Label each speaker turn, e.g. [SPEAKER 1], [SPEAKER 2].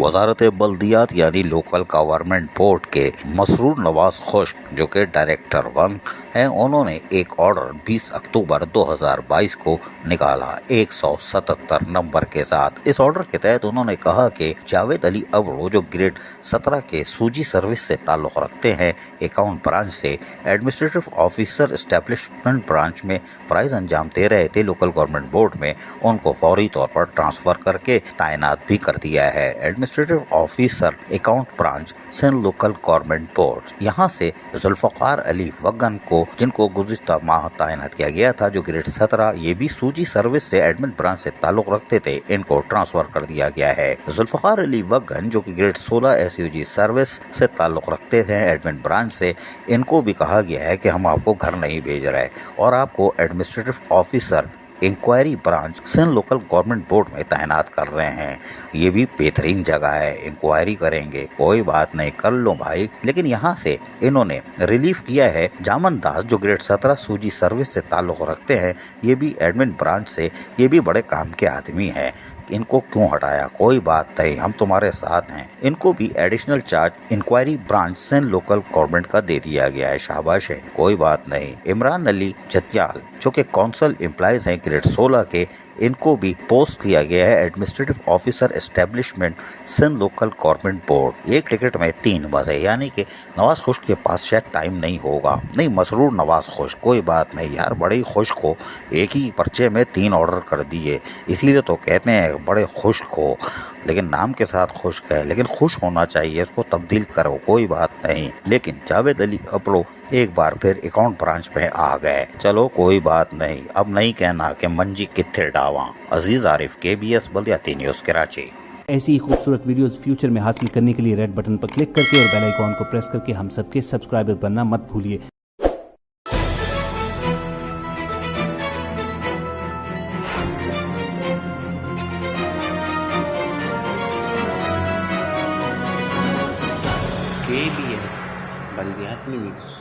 [SPEAKER 1] वजारत बल्दियात यानी local government board के मसरूर नवाज खुश्क जो कि डायरेक्टर 1 हैं, उन्होंने एक ऑर्डर 20 अक्टूबर 2022 को निकाला 177 नंबर के साथ। इस ऑर्डर के तहत उन्होंने कहा कि जावेद अली अब्रो जो ग्रेड 17 के सूजी सर्विस से ताल्लुक़ रखते हैं, अकाउंट ब्रांच से एडमिनिस्ट्रेटिव ऑफिसर एस्टेब्लिशमेंट ब्रांच में फ़राइज़ अंजाम दे रहे थे लोकल गवर्नमेंट बोर्ड में, उनको फौरी तौर पर ट्रांसफ़र करके तैनात भी कर दिया है। Administrative officer account branch Sindh local government board, यहाँ से जुल्फ़कार अली वगन को, जिनको गुज़िश्ता माह तैनात किया गया था, जो ग्रेड 17 ये भी सूजी सर्विस से एडमिन ब्रांच से ताल्लुक़ रखते थे, इनको ट्रांसफ़र कर दिया गया है। जुल्फ़कार अली वगन जो कि ग्रेड 16 एसयूजी सर्विस से ताल्लुक़ रखते थे एडमिन ब्रांच से, इनको भी कहा गया है कि हम आपको घर नहीं भेज रहे और आपको administrative officer inquiry branch Sindh local government board में तैनात कर रहे हैं। ये भी बेहतरीन जगह है, इंक्वायरी करेंगे, कोई बात नहीं, कर लो भाई। लेकिन यहाँ से इन्होंने रिलीफ किया है जामन दास जो ग्रेड 17 सूजी सर्विस से ताल्लुक़ रखते हैं, ये भी एडमिन ब्रांच से, ये भी बड़े काम के आदमी हैं, इनको क्यों हटाया? कोई बात नहीं, हम तुम्हारे साथ हैं। इनको भी additional charge inquiry branch Sindh local government का दे दिया गया है, शाबाश है, कोई बात नहीं। इमरान अली जतियाल जो कि काउंसिल एम्प्लॉइज हैं ग्रेड 16 के, इनको भी पोस्ट किया गया है administrative officer establishment Sindh local government board. एक टिकट में 3 मज़े, यानी कि नवाज खुश्क के पास शायद टाइम नहीं होगा। नहीं, मसरूर नवाज खुश्क, कोई बात नहीं यार, बड़े खुश्क हो, एक ही पर्चे में 3 ऑर्डर कर दिए, इसीलिए तो कहते हैं बड़े खुश्क हो, लेकिन नाम के साथ खुश्क है, लेकिन खुश होना चाहिए, इसको तब्दील करो, कोई बात नहीं। लेकिन जावेद अली अब्रो एक बार फिर अकाउंट ब्रांच में आ गए, चलो कोई बात नहीं, अब नहीं कहना कि मंजी कित्थे डावा। अजीज आरिफ, KBS बल्दियाती न्यूज़, कराची।
[SPEAKER 2] ऐसी ही खूबसूरत वीडियोस फ्यूचर में हासिल करने के लिए रेड बटन पर क्लिक करके और बेल आइकॉन को प्रेस करके हम सबके सब्सक्राइबर बनना मत भूलिए।
[SPEAKER 3] KBS बल्दियाती न्यूज़।